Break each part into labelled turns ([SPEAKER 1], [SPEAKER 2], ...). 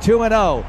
[SPEAKER 1] 2-0.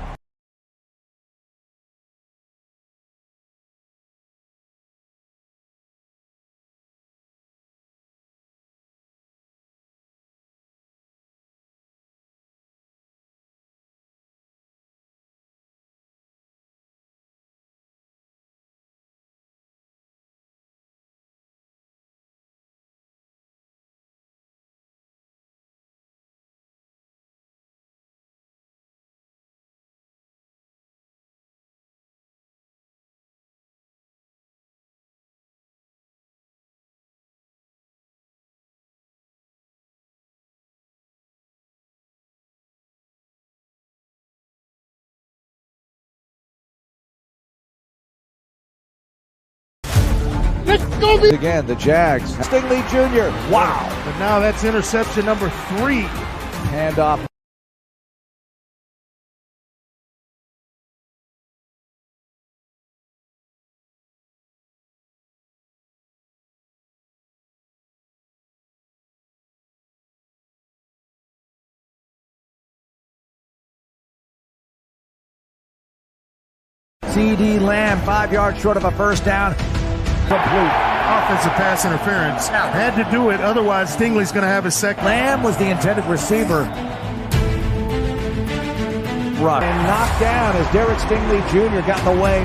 [SPEAKER 1] Again, the Jags. Stingley Jr. Wow.
[SPEAKER 2] But now that's interception number 3.
[SPEAKER 1] Handoff. CD Lamb, 5 yards short of a first down.
[SPEAKER 2] Complete. Offensive pass interference. Had to do it, otherwise Stingley's going to have a second.
[SPEAKER 1] Lamb was the intended receiver. Rush. And knocked down as Derek Stingley Jr. got in the way.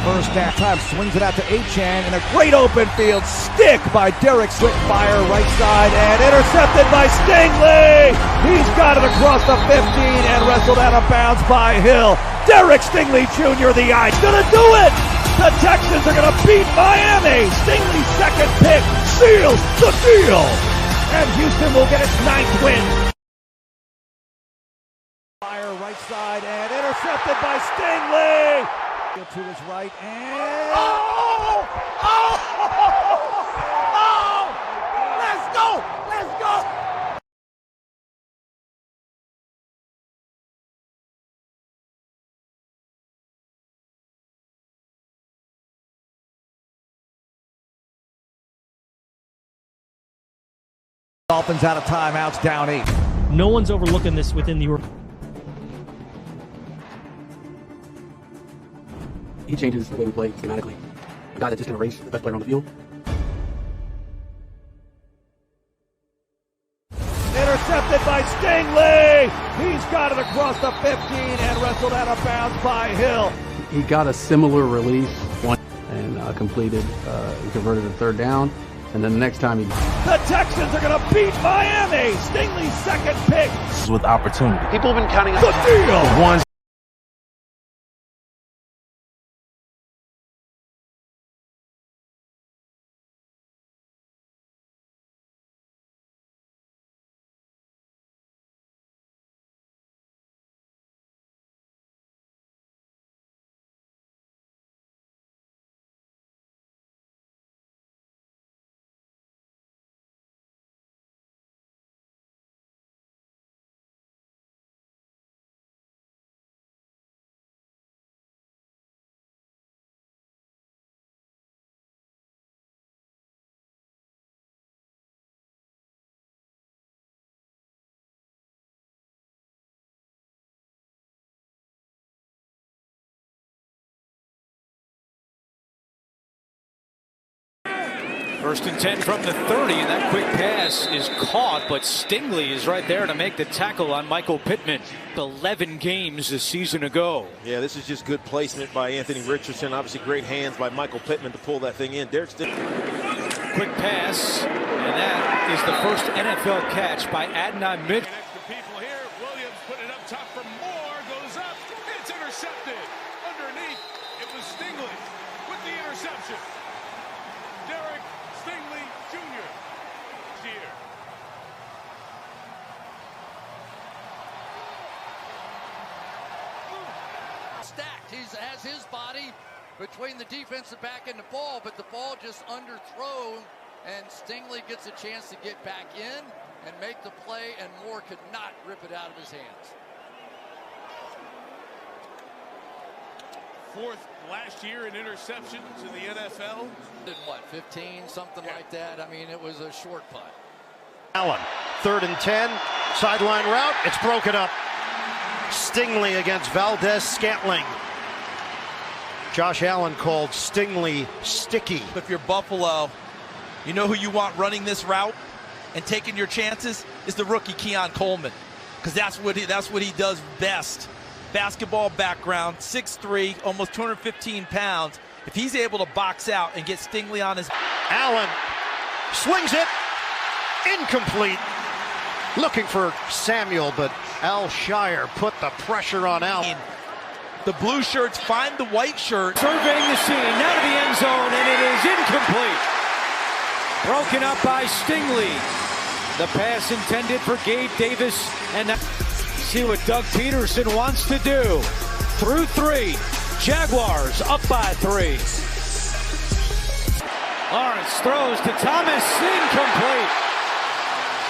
[SPEAKER 1] First down time, swings it out to Achan, and a great open field stick by Derek Fire right side, and intercepted by Stingley. He's got it across the 15 and wrestled out of bounds by Hill. Derek Stingley Jr., the I's gonna do it. The Texans are gonna beat Miami. Stingley's second pick seals the deal, and Houston will get its 9th win. Fire right side, and intercepted by Stingley. To his right, and let's go! Dolphins out of timeouts, down 8.
[SPEAKER 3] No one's overlooking this within the
[SPEAKER 4] He changes the way we play schematically. A guy that's just going to race the best player on the field.
[SPEAKER 1] Intercepted by Stingley. He's got it across the 15 and wrestled out of bounds by Hill.
[SPEAKER 4] He got a similar release and completed and converted a third down. And then the next time
[SPEAKER 1] The Texans are going to beat Miami. Stingley's second pick.
[SPEAKER 5] With opportunity.
[SPEAKER 6] People have been counting on
[SPEAKER 1] The deal.
[SPEAKER 5] Ones
[SPEAKER 7] First and 10 from the 30, and that quick pass is caught, but Stingley is right there to make the tackle on Michael Pittman. 11 games a season ago.
[SPEAKER 6] Yeah, this is just good placement by Anthony Richardson. Obviously great hands by Michael Pittman to pull that thing in. Derek
[SPEAKER 7] Quick pass, and that is the first NFL catch by Adnan Mitchell.
[SPEAKER 8] People here, Williams put it up top for Moore, goes up, it's intercepted. Underneath, it was Stingley with the interception. Derek Stingley Jr. here.
[SPEAKER 9] Stacked. He has his body between the defensive back and the ball, but the ball just underthrown, and Stingley gets a chance to get back in and make the play, and Moore could not rip it out of his hands.
[SPEAKER 8] Fourth last year in interceptions in the NFL.
[SPEAKER 9] Did what, 15, something like that? I mean, it was a short putt.
[SPEAKER 10] Allen, 3rd and 10, sideline route, it's broken up. Stingley against Valdez-Scantling. Josh Allen called Stingley sticky.
[SPEAKER 11] If you're Buffalo, you know who you want running this route and taking your chances is the rookie Keon Coleman, because that's what he does best. Basketball background, 6'3", almost 215 pounds. If he's able to box out and get Stingley on his...
[SPEAKER 10] Allen swings it, incomplete. Looking for Samuel, but Al Shire put the pressure on Allen.
[SPEAKER 11] The blue shirts find the white shirt.
[SPEAKER 7] Surveying the scene, now to the end zone, and it is incomplete. Broken up by Stingley. The pass intended for Gabe Davis, and see what Doug Peterson wants to do. Through 3, Jaguars up by 3. Lawrence throws to Thomas, incomplete.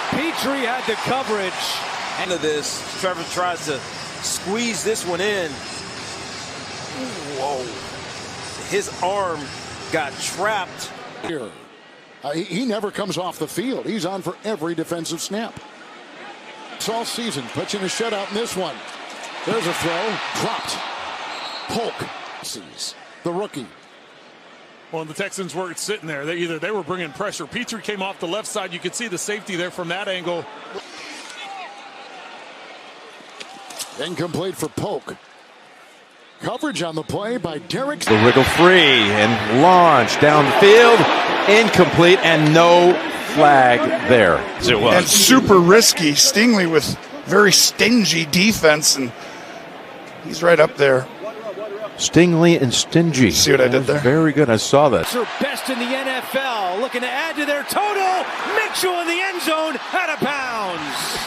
[SPEAKER 7] Petrie had the coverage.
[SPEAKER 6] End of this, Trevor tries to squeeze this one in. Whoa. His arm got trapped.
[SPEAKER 2] Here. He never comes off the field. He's on for every defensive snap. It's all season. Puts in a shutout in this one. There's a throw. Dropped. Polk sees the rookie.
[SPEAKER 8] Well, the Texans weren't sitting there. They were bringing pressure. Petrie came off the left side. You could see the safety there from that angle.
[SPEAKER 2] Incomplete for Polk. Coverage on the play by Derek.
[SPEAKER 5] the wiggle free and launch downfield, incomplete, and no flag there. As it was.
[SPEAKER 12] And super risky. Stingley with very stingy defense, and he's right up there.
[SPEAKER 5] Stingley and stingy.
[SPEAKER 12] See what I did there?
[SPEAKER 5] Very good. I saw that.
[SPEAKER 7] They're best in the NFL, looking to add to their total. Mitchell in the end zone, out of bounds.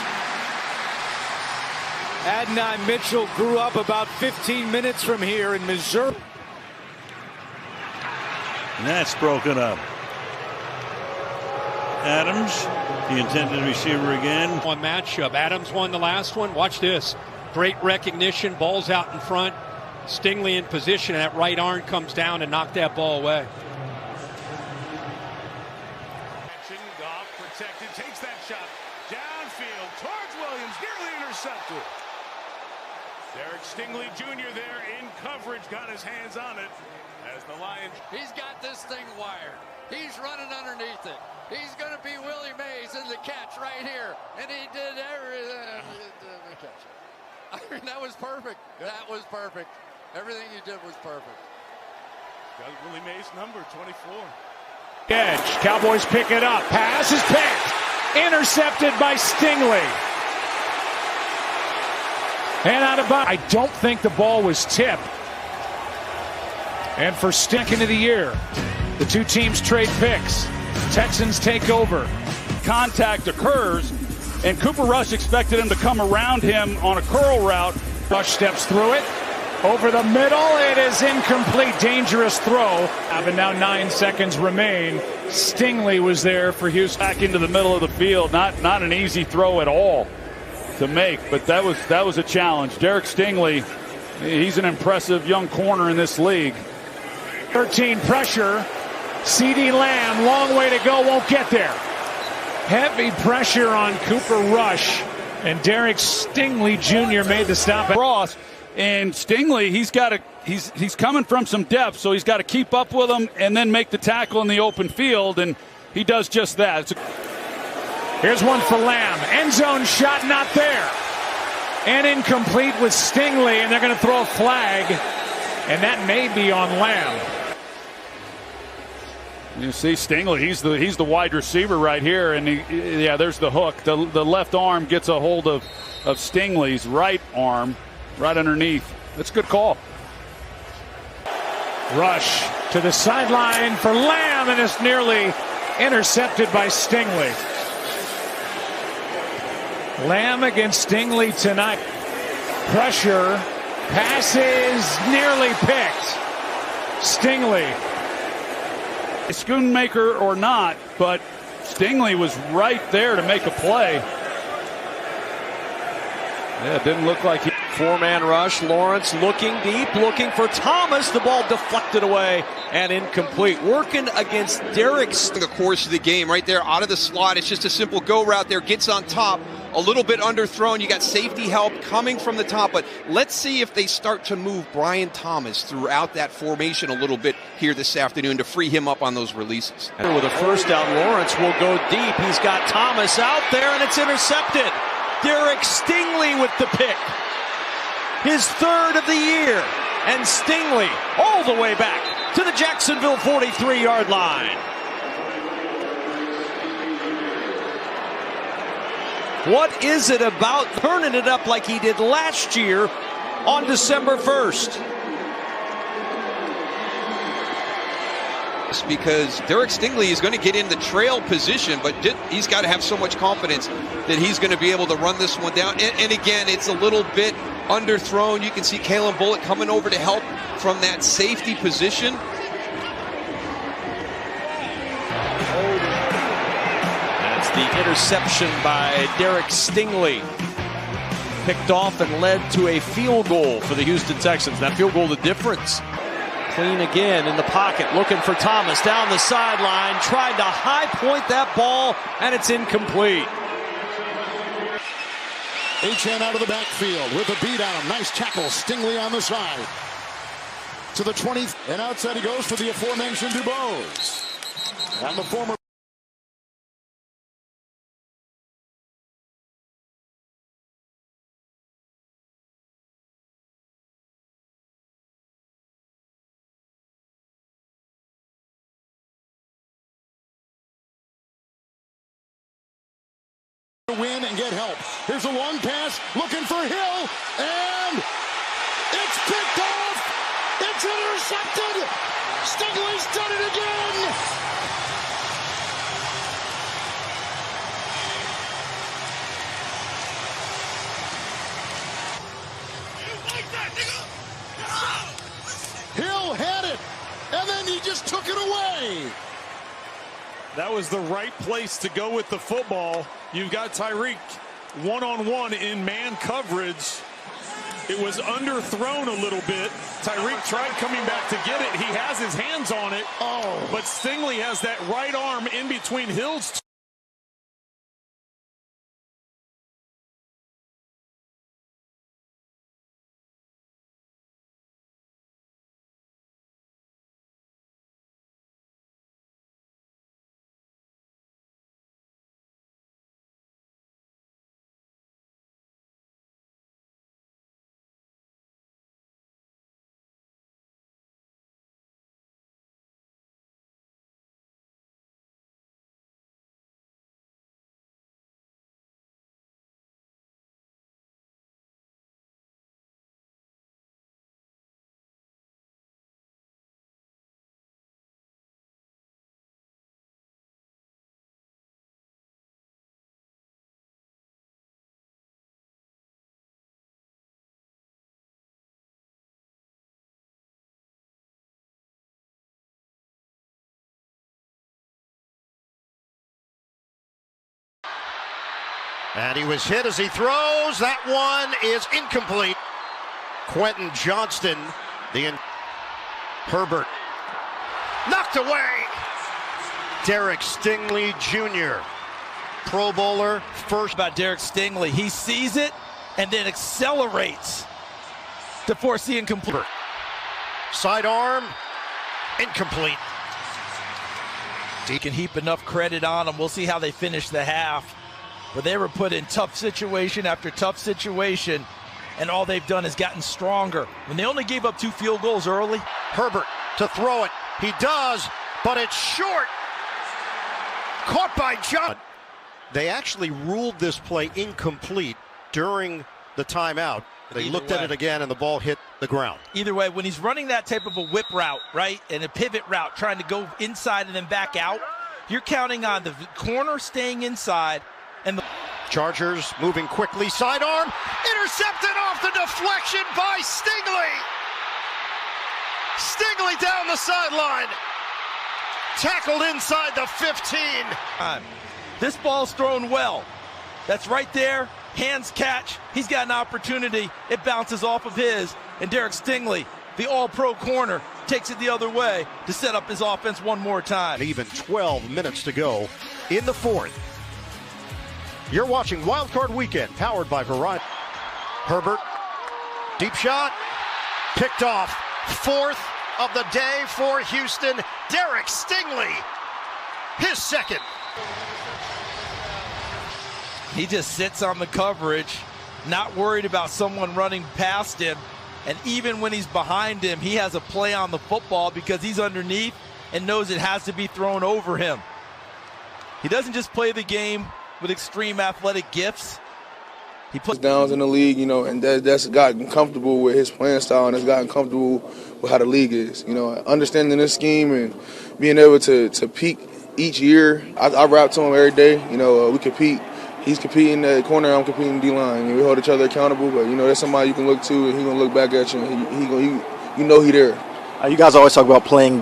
[SPEAKER 7] Adnan Mitchell grew up about 15 minutes from here in Missouri.
[SPEAKER 13] And that's broken up. Adams, the intended receiver again.
[SPEAKER 3] one matchup. Adams won the last one. Watch this. Great recognition. Ball's out in front. Stingley in position, and that right arm comes down and knocked that ball away.
[SPEAKER 8] Goff protected, takes that shot. Edge got his hands on it as the Lions.
[SPEAKER 9] He's got this thing wired. He's running underneath it. He's going to be Willie Mays in the catch right here. And he did everything. The catch. I mean, that was perfect. That was perfect. Everything he did was perfect.
[SPEAKER 8] Got Willie Mays number 24.
[SPEAKER 14] Edge. Cowboys pick it up. Pass is picked. Intercepted by Stingley. And out of bounds. I don't think the ball was tipped. And for sticking of the year, the two teams trade picks. Texans take over.
[SPEAKER 12] Contact occurs, and Cooper Rush expected him to come around him on a curl route.
[SPEAKER 14] Rush steps through it. Over the middle, it is incomplete. Dangerous throw. And now 9 seconds remain. Stingley was there for Houston.
[SPEAKER 12] Back into the middle of the field. Not an easy throw at all to make, but that was a challenge. Derek Stingley, he's an impressive young corner in this league.
[SPEAKER 14] 13 pressure. CD Lamb, long way to go, won't get there. Heavy pressure on Cooper Rush, and Derek Stingley Jr. made the stop.
[SPEAKER 12] Cross, and Stingley, he's coming from some depth, so he's got to keep up with him and then make the tackle in the open field, and he does just that.
[SPEAKER 14] Here's one for Lamb. End zone shot not there. And incomplete with Stingley, and they're going to throw a flag, and that may be on Lamb.
[SPEAKER 12] You see Stingley, he's the wide receiver right here, and there's the hook. The left arm gets a hold of Stingley's right arm, right underneath. That's a good call.
[SPEAKER 14] Rush to the sideline for Lamb, and it's nearly intercepted by Stingley. Lamb against Stingley tonight. Pressure, passes nearly picked. Stingley.
[SPEAKER 12] Schoonmaker or not, but Stingley was right there to make a play. Yeah, it didn't look like he...
[SPEAKER 15] Four-man rush. Lawrence looking deep, looking for Thomas. The ball deflected away and incomplete. Working against Derek.
[SPEAKER 16] The course of the game right there out of the slot. It's just a simple go route there. Gets on top. A little bit underthrown. You got safety help coming from the top. But let's see if they start to move Brian Thomas throughout that formation a little bit here this afternoon to free him up on those releases.
[SPEAKER 15] With a first down, Lawrence will go deep. He's got Thomas out there, and it's intercepted. Derek Stingley with the pick. His third of the year. And Stingley all the way back to the Jacksonville 43-yard line. What is it about turning it up like he did last year on December 1st?
[SPEAKER 16] Because Derek Stingley is going to get in the trail position, but he's got to have so much confidence that he's going to be able to run this one down. And again, it's a little bit underthrown. You can see Kalen Bullock coming over to help from that safety position.
[SPEAKER 15] That's the interception by Derek Stingley. Picked off and led to a field goal for the Houston Texans. That field goal, the difference. Clean again in the pocket, looking for Thomas down the sideline. Tried to high point that ball, and it's incomplete.
[SPEAKER 2] Achane out of the backfield with a beat on him. Nice tackle. Stingley on the side. To the 20, and outside he goes for the aforementioned Dubose. And the former win and get help. Here's a long pass, looking for Hill, and it's picked off. It's intercepted. Stingley's done it again. Hill had it, and then he just took it away.
[SPEAKER 8] That was the right place to go with the football. You've got Tyreek one-on-one in man coverage. It was underthrown a little bit. Tyreek tried coming back to get it. He has his hands on it. Oh. But Stingley has that right arm in between Hill's
[SPEAKER 10] And he was hit as he throws. That one is incomplete. Quentin Johnston, Herbert, knocked away. Derek Stingley Jr., Pro Bowler, first.
[SPEAKER 11] About Derek Stingley, he sees it and then accelerates to force the incomplete.
[SPEAKER 10] Sidearm, incomplete.
[SPEAKER 11] He can heap enough credit on them. We'll see how they finish the half. But they were put in tough situation after tough situation, and all they've done is gotten stronger. When they only gave up 2 field goals early.
[SPEAKER 10] Herbert to throw it. He does, but it's short. Caught by John. They actually ruled this play incomplete during the timeout. They looked at it again, and the ball hit the ground.
[SPEAKER 11] Either way, when he's running that type of a whip route, right, and a pivot route, trying to go inside and then back out, you're counting on the corner staying inside and the
[SPEAKER 10] Chargers moving quickly. Sidearm, intercepted off the deflection by Stingley. Stingley down the sideline. Tackled inside the 15.
[SPEAKER 11] This ball's thrown well. That's right there. Hands catch. He's got an opportunity. It bounces off of his. And Derek Stingley, the all-pro corner, takes it the other way to set up his offense one more time.
[SPEAKER 10] Even 12 minutes to go in the fourth. You're watching Wild Card Weekend, powered by Verizon. Herbert, deep shot, picked off. Fourth of the day for Houston. Derek Stingley, his second.
[SPEAKER 11] He just sits on the coverage, not worried about someone running past him. And even when he's behind him, he has a play on the football because he's underneath and knows it has to be thrown over him. He doesn't just play the game with extreme athletic gifts.
[SPEAKER 17] He puts downs in the league, you know, and that's gotten comfortable with his playing style, and has gotten comfortable with how the league is. You know, understanding this scheme and being able to peak each year. I rap to him every day. You know, we compete. He's competing at corner, I'm competing D-line. And we hold each other accountable, but, you know, that's somebody you can look to, and he's going to look back at you, and you know he there.
[SPEAKER 18] You guys always talk about playing